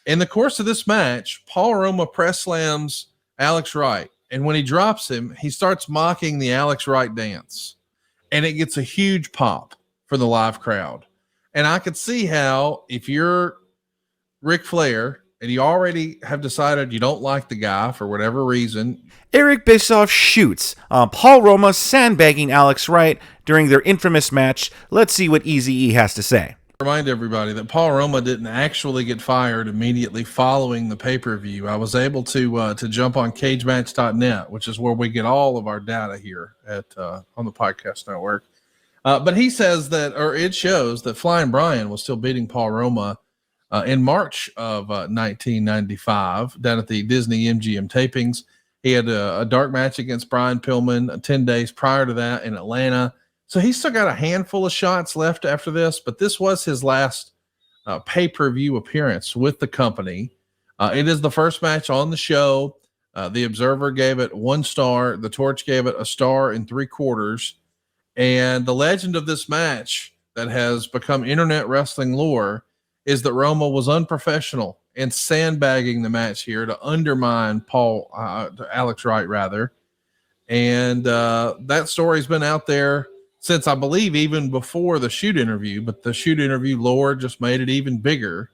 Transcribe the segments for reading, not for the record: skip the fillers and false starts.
In the course of this match, Paul Roma press slams Alex Wright. And when he drops him, he starts mocking the Alex Wright dance. And it gets a huge pop for the live crowd. And I could see how, if you're Ric Flair and you already have decided you don't like the guy for whatever reason. Eric Bischoff shoots Paul Roma sandbagging Alex Wright during their infamous match. Let's see what Eazy-E has to say. Remind everybody that Paul Roma didn't actually get fired immediately following the pay-per-view. I was able to jump on cagematch.net, which is where we get all of our data here at on the podcast network. But he says that, or it shows that Flying Brian was still beating Paul Roma in March of 1995 down at the Disney MGM tapings. He had a dark match against Brian Pillman 10 days prior to that in Atlanta. So he's still got a handful of shots left after this, but this was his last pay-per-view appearance with the company. It is the first match on the show. The Observer gave it 1 star. The Torch gave it 1 star and 3/4. And the legend of this match that has become internet wrestling lore is that Roma was unprofessional and sandbagging the match here to undermine Alex Wright rather. And that story's been out there since, I believe, even before the shoot interview, but the shoot interview lore just made it even bigger.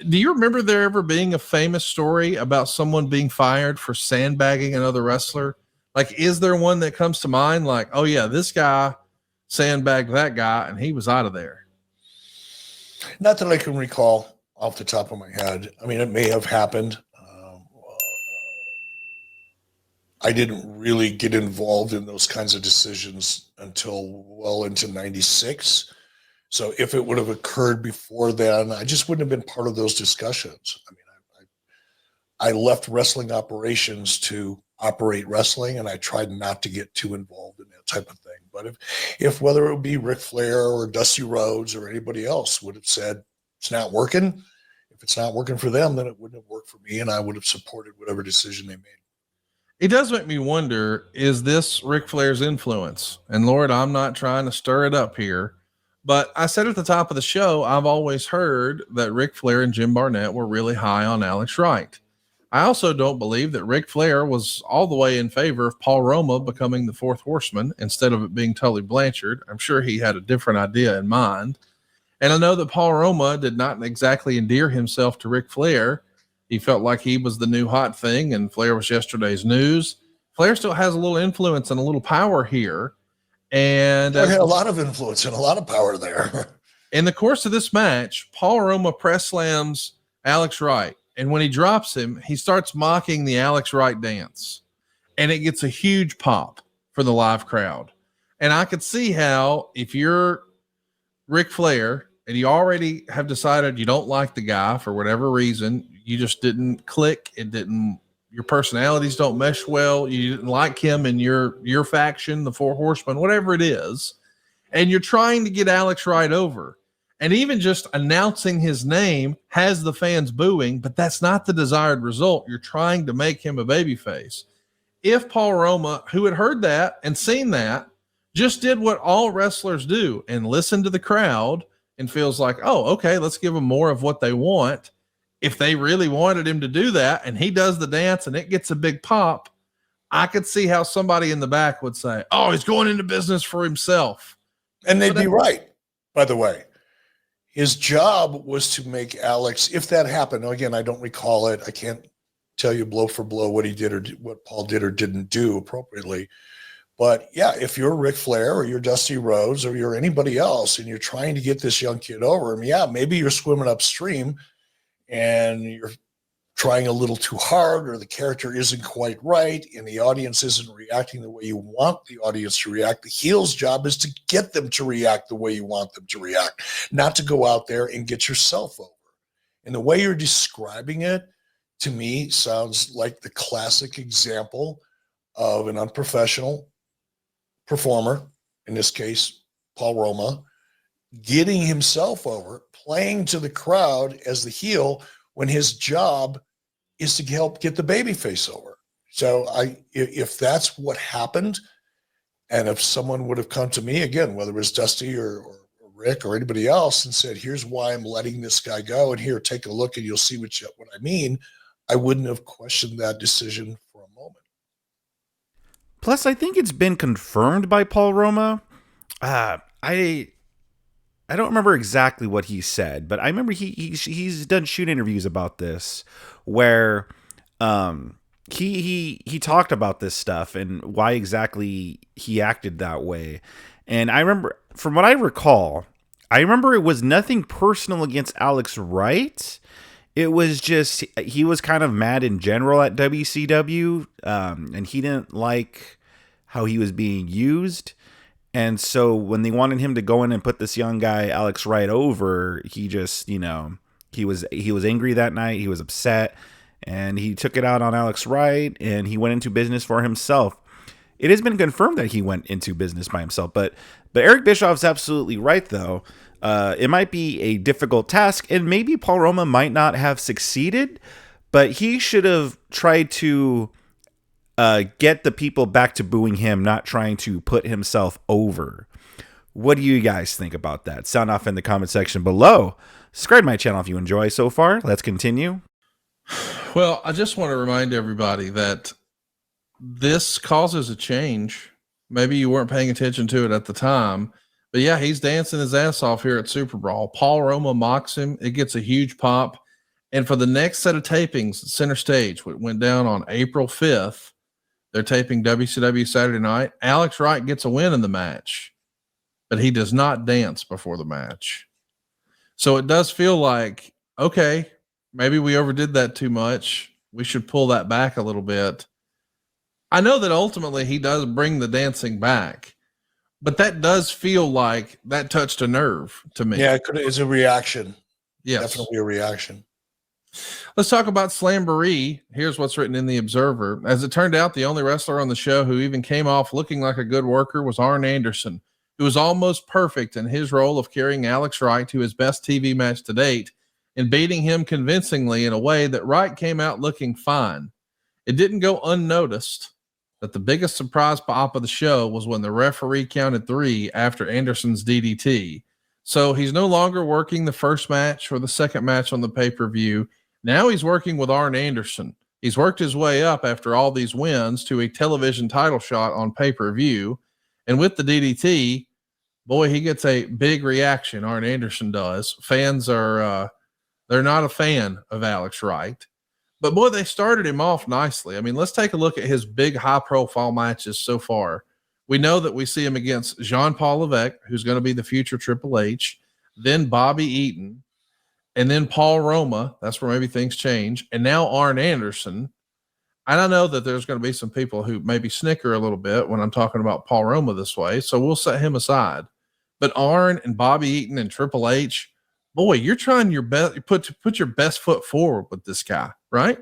Do you remember there ever being a famous story about someone being fired for sandbagging another wrestler? Like, is there one that comes to mind? Like, oh yeah, this guy sandbagged that guy and he was out of there. Not that I can recall off the top of my head. I mean, it may have happened. I didn't really get involved in those kinds of decisions until well into 96. So if it would have occurred before then, I just wouldn't have been part of those discussions. I mean, I left wrestling operations to operate wrestling, and I tried not to get too involved in that type of thing. But if whether it would be Ric Flair or Dusty Rhodes or anybody else would have said, it's not working. If it's not working for them, then it wouldn't have worked for me, and I would have supported whatever decision they made. It does make me wonder, is this Ric Flair's influence? And Lord, I'm not trying to stir it up here, but I said at the top of the show, I've always heard that Ric Flair and Jim Barnett were really high on Alex Wright. I also don't believe that Ric Flair was all the way in favor of Paul Roma becoming the 4th horseman instead of it being Tully Blanchard. I'm sure he had a different idea in mind. And I know that Paul Roma did not exactly endear himself to Ric Flair. He felt like he was the new hot thing and Flair was yesterday's news. Flair still has a little influence and a little power here. And Flair had a lot of influence and a lot of power there. In the course of this match, Paul Roma press slams Alex Wright. And when he drops him, he starts mocking the Alex Wright dance. And it gets a huge pop for the live crowd. And I could see how, if you're Ric Flair and you already have decided you don't like the guy for whatever reason, you just didn't click, your personalities don't mesh well, you didn't like him in your faction, the 4 horsemen, whatever it is, and you're trying to get Alex Wright over. And even just announcing his name has the fans booing, but that's not the desired result. You're trying to make him a babyface. If Paul Roma, who had heard that and seen that, just did what all wrestlers do and listened to the crowd and feels like, oh, okay, let's give them more of what they want. If they really wanted him to do that and he does the dance and it gets a big pop, I could see how somebody in the back would say, oh, he's going into business for himself. And they'd be right, by the way. His job was to make Alex, if that happened, again, I don't recall it. I can't tell you blow for blow what he did or what Paul did or didn't do appropriately. But yeah, if you're Ric Flair or you're Dusty Rhodes or you're anybody else and you're trying to get this young kid over him, yeah, maybe you're swimming upstream and you're trying a little too hard, or the character isn't quite right and the audience isn't reacting the way you want the audience to react. The heel's job is to get them to react the way you want them to react, not to go out there and get yourself over. And the way you're describing it, to me, sounds like the classic example of an unprofessional performer, in this case, Paul Roma, getting himself over, playing to the crowd as the heel when his job is to help get the babyface over. So if that's what happened, and if someone would have come to me, again, whether it was Dusty or Rick or anybody else and said, here's why I'm letting this guy go, and here, take a look and you'll see what I mean, I wouldn't have questioned that decision for a moment. Plus, I think it's been confirmed by Paul Roma. I don't remember exactly what he said, but I remember he's done shoot interviews about this where he talked about this stuff and why exactly he acted that way. And I remember, from what I recall, it was nothing personal against Alex Wright. It was just, he was kind of mad in general at WCW, and he didn't like how he was being used. And so when they wanted him to go in and put this young guy, Alex Wright, over, he just, he was angry that night. He was upset, and he took it out on Alex Wright, and he went into business for himself. It has been confirmed that he went into business by himself, but Eric Bischoff's absolutely right, though. It might be a difficult task, and maybe Paul Roma might not have succeeded, but he should have tried to get the people back to booing him, not trying to put himself over. What do you guys think about that? Sound off in the comment section below. Subscribe to my channel if you enjoy so far. Let's continue. Well, I just want to remind everybody that this causes a change. Maybe you weren't paying attention to it at the time, but yeah, he's dancing his ass off here at SuperBrawl. Paul Roma mocks him. It gets a huge pop. And for the next set of tapings, Center Stage, which went down on April 5th, they're taping WCW Saturday night. Alex Wright gets a win in the match, but he does not dance before the match. So it does feel like, okay, maybe we overdid that too much. We should pull that back a little bit. I know that ultimately he does bring the dancing back, but that does feel like that touched a nerve to me. Yeah, it's a reaction. Yes. Definitely a reaction. Let's talk about Slamboree. Here's what's written in the Observer. As it turned out, the only wrestler on the show who even came off looking like a good worker was Arn Anderson, who was almost perfect in his role of carrying Alex Wright to his best TV match to date and beating him convincingly in a way that Wright came out looking fine. It didn't go unnoticed that the biggest surprise pop of the show was when the referee counted 3 after Anderson's DDT. So he's no longer working the first match or the second match on the pay-per-view. Now he's working with Arn Anderson. He's worked his way up after all these wins to a television title shot on pay-per-view. And with the DDT, boy, he gets a big reaction. Arn Anderson does. Fans are, they're not a fan of Alex Wright. But boy, they started him off nicely. I mean, let's take a look at his big high-profile matches so far. We know that we see him against Jean-Paul Levesque, who's going to be the future Triple H, then Bobby Eaton, and then Paul Roma. That's where maybe things change. And now Arn Anderson. I don't know that there's going to be some people who maybe snicker a little bit when I'm talking about Paul Roma this way, so we'll set him aside. But Arn and Bobby Eaton and Triple H, boy, you're trying your best, put your best foot forward with this guy, right?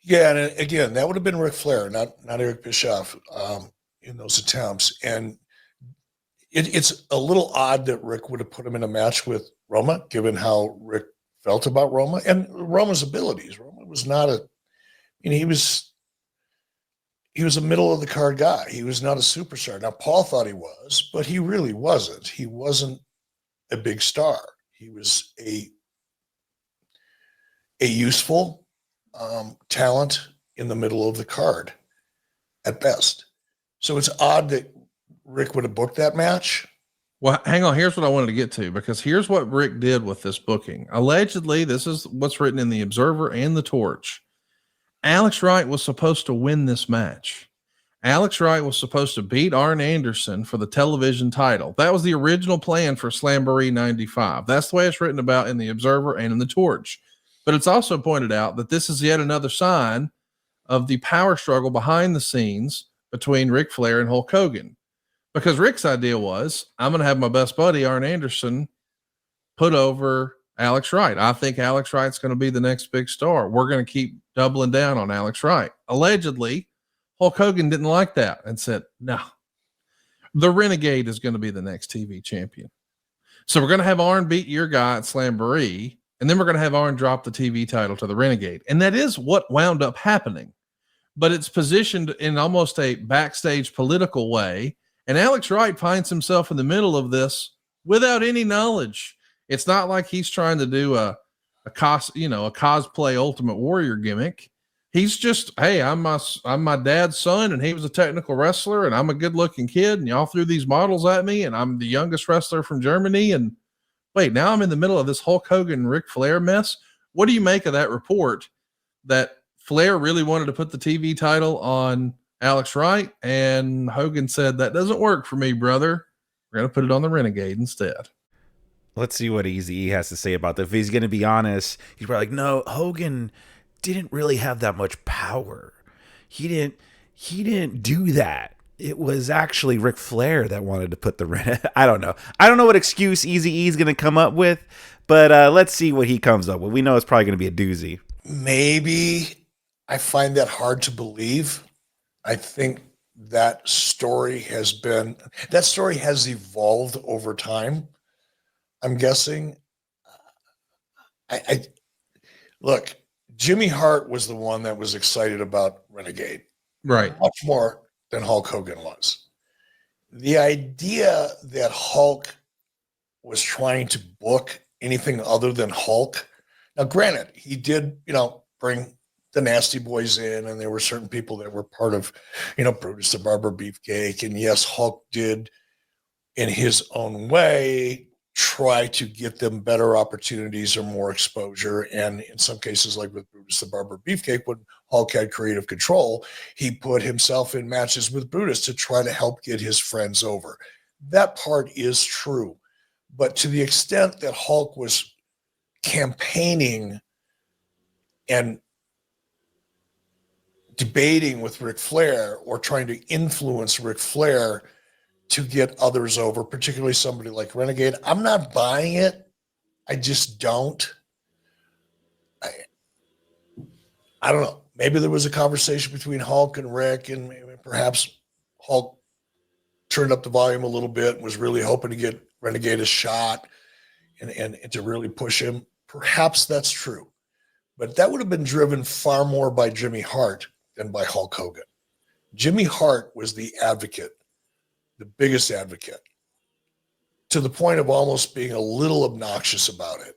Yeah, and again, that would have been Ric Flair, not Eric Bischoff, in those attempts. And it's a little odd that Rick would have put him in a match with Roma, given how Rick felt about Roma and Roma's abilities. Roma was not he was a middle of the card guy. He was not a superstar. Now, Paul thought he was, but he really wasn't. He wasn't a big star. He was a useful talent in the middle of the card at best. So it's odd that Rick would have booked that match. Well, hang on. Here's what I wanted to get to, because here's what Rick did with this booking. Allegedly, this is what's written in the Observer and the Torch. Alex Wright was supposed to win this match. Alex Wright was supposed to beat Arn Anderson for the television title. That was the original plan for Slamboree 95. That's the way it's written about in the Observer and in the Torch. But it's also pointed out that this is yet another sign of the power struggle behind the scenes between Ric Flair and Hulk Hogan. Because Rick's idea was, I'm going to have my best buddy, Arn Anderson, put over Alex Wright. I think Alex Wright's going to be the next big star. We're going to keep doubling down on Alex Wright. Allegedly, Hulk Hogan didn't like that and said, no, the Renegade is going to be the next TV champion. So we're going to have Arn beat your guy at Slamboree, and then we're going to have Arn drop the TV title to the Renegade. And that is what wound up happening. But it's positioned in almost a backstage political way. And Alex Wright finds himself in the middle of this without any knowledge. It's not like he's trying to do a cosplay Ultimate Warrior gimmick. He's just, hey, I'm my dad's son, and he was a technical wrestler, and I'm a good looking kid, and y'all threw these models at me, and I'm the youngest wrestler from Germany. And wait, now I'm in the middle of this Hulk Hogan, Ric Flair mess. What do you make of that report that Flair really wanted to put the TV title on Alex Wright, and Hogan said, that doesn't work for me, brother. We're going to put it on the Renegade instead. Let's see what Eazy-E has to say about that. If he's going to be honest, he's probably like, no, Hogan didn't really have that much power. He didn't do that. It was actually Ric Flair that wanted to put the I don't know. I don't know what excuse Eazy-E is going to come up with, but let's see what he comes up with. We know it's probably going to be a doozy. Maybe. I find that hard to believe. I think that story has evolved over time. I'm guessing. I look, Jimmy Hart was the one that was excited about Renegade. Right. Much more than Hulk Hogan was. The idea that Hulk was trying to book anything other than Hulk. Now, granted, he did, bring the Nasty Boys in, and there were certain people that were part of, Brutus the Barber Beefcake. And yes, Hulk did, in his own way, try to get them better opportunities or more exposure. And in some cases, like with Brutus the Barber Beefcake, when Hulk had creative control, he put himself in matches with Brutus to try to help get his friends over. That part is true. But to the extent that Hulk was campaigning and debating with Ric Flair or trying to influence Ric Flair to get others over, particularly somebody like Renegade, I'm not buying it. I just don't. I don't know. Maybe there was a conversation between Hulk and Rick, and maybe perhaps Hulk turned up the volume a little bit and was really hoping to get Renegade a shot and to really push him. Perhaps that's true. But that would have been driven far more by Jimmy Hart than by Hulk Hogan. Jimmy Hart was the advocate, the biggest advocate, to the point of almost being a little obnoxious about it.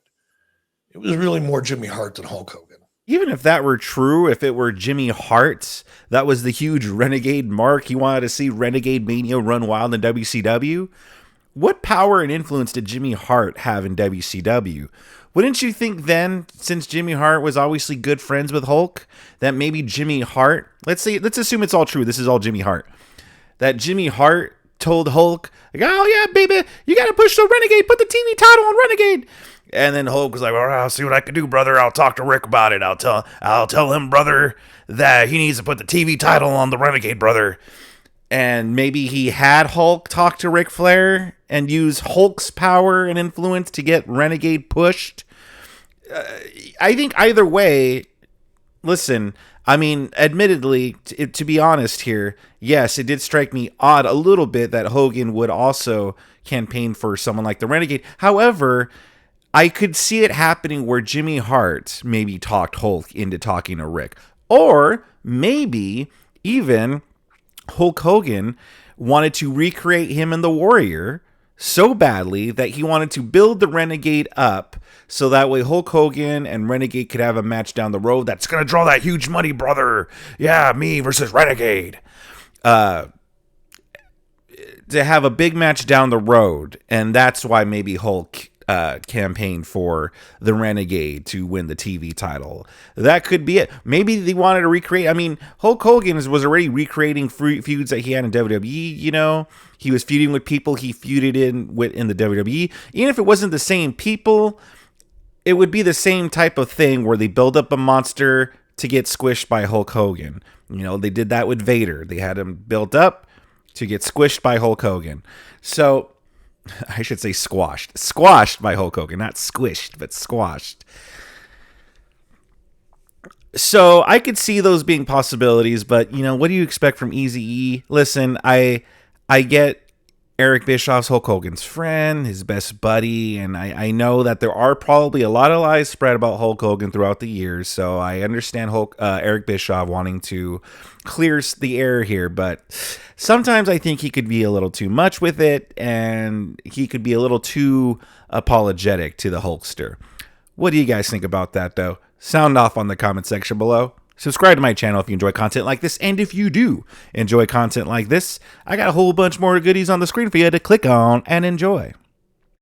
It was really more Jimmy Hart than Hulk Hogan. Even if that were true, if it were Jimmy Hart, that was the huge Renegade mark. He wanted to see Renegade Mania run wild in WCW. What power and influence did Jimmy Hart have in WCW? Wouldn't you think then, since Jimmy Hart was obviously good friends with Hulk, that maybe Jimmy Hart, let's assume it's all true, this is all Jimmy Hart, that Jimmy Hart told Hulk, like, oh yeah, baby, you got to push the Renegade, put the TV title on Renegade. And then Hulk was like, all right, I'll see what I can do, brother. I'll talk to Rick about it. I'll tell him, brother, that he needs to put the TV title on the Renegade, brother. And maybe he had Hulk talk to Ric Flair and use Hulk's power and influence to get Renegade pushed. I think either way, listen, I mean, admittedly, to be honest here, yes, it did strike me odd a little bit that Hogan would also campaign for someone like the Renegade. However, I could see it happening where Jimmy Hart maybe talked Hulk into talking to Rick. Or maybe even Hulk Hogan wanted to recreate him in the Warrior so badly that he wanted to build the Renegade up so that way Hulk Hogan and Renegade could have a match down the road that's going to draw that huge money, brother. Yeah, me versus Renegade. To have a big match down the road, and that's why maybe Hulk campaigned for the Renegade to win the TV title. That could be it. Maybe they wanted to recreate. I mean, Hulk Hogan was already recreating feuds that he had in WWE. You know, he was feuding with people he feuded in the WWE. Even if it wasn't the same people, it would be the same type of thing where they build up a monster to get squished by Hulk Hogan. You know, they did that with Vader. They had him built up to get squished by Hulk Hogan. So I should say squashed. Squashed by Hulk Hogan. Not squished, but squashed. So I could see those being possibilities, but, you know, what do you expect from Eazy-E? Listen, I get Eric Bischoff's Hulk Hogan's friend, his best buddy, and I know that there are probably a lot of lies spread about Hulk Hogan throughout the years, so I understand Eric Bischoff wanting to clear the air here, but sometimes I think he could be a little too much with it, and he could be a little too apologetic to the Hulkster. What do you guys think about that, though? Sound off on the comment section below. Subscribe to my channel if you enjoy content like this, and if you do enjoy content like this, I got a whole bunch more goodies on the screen for you to click on and enjoy.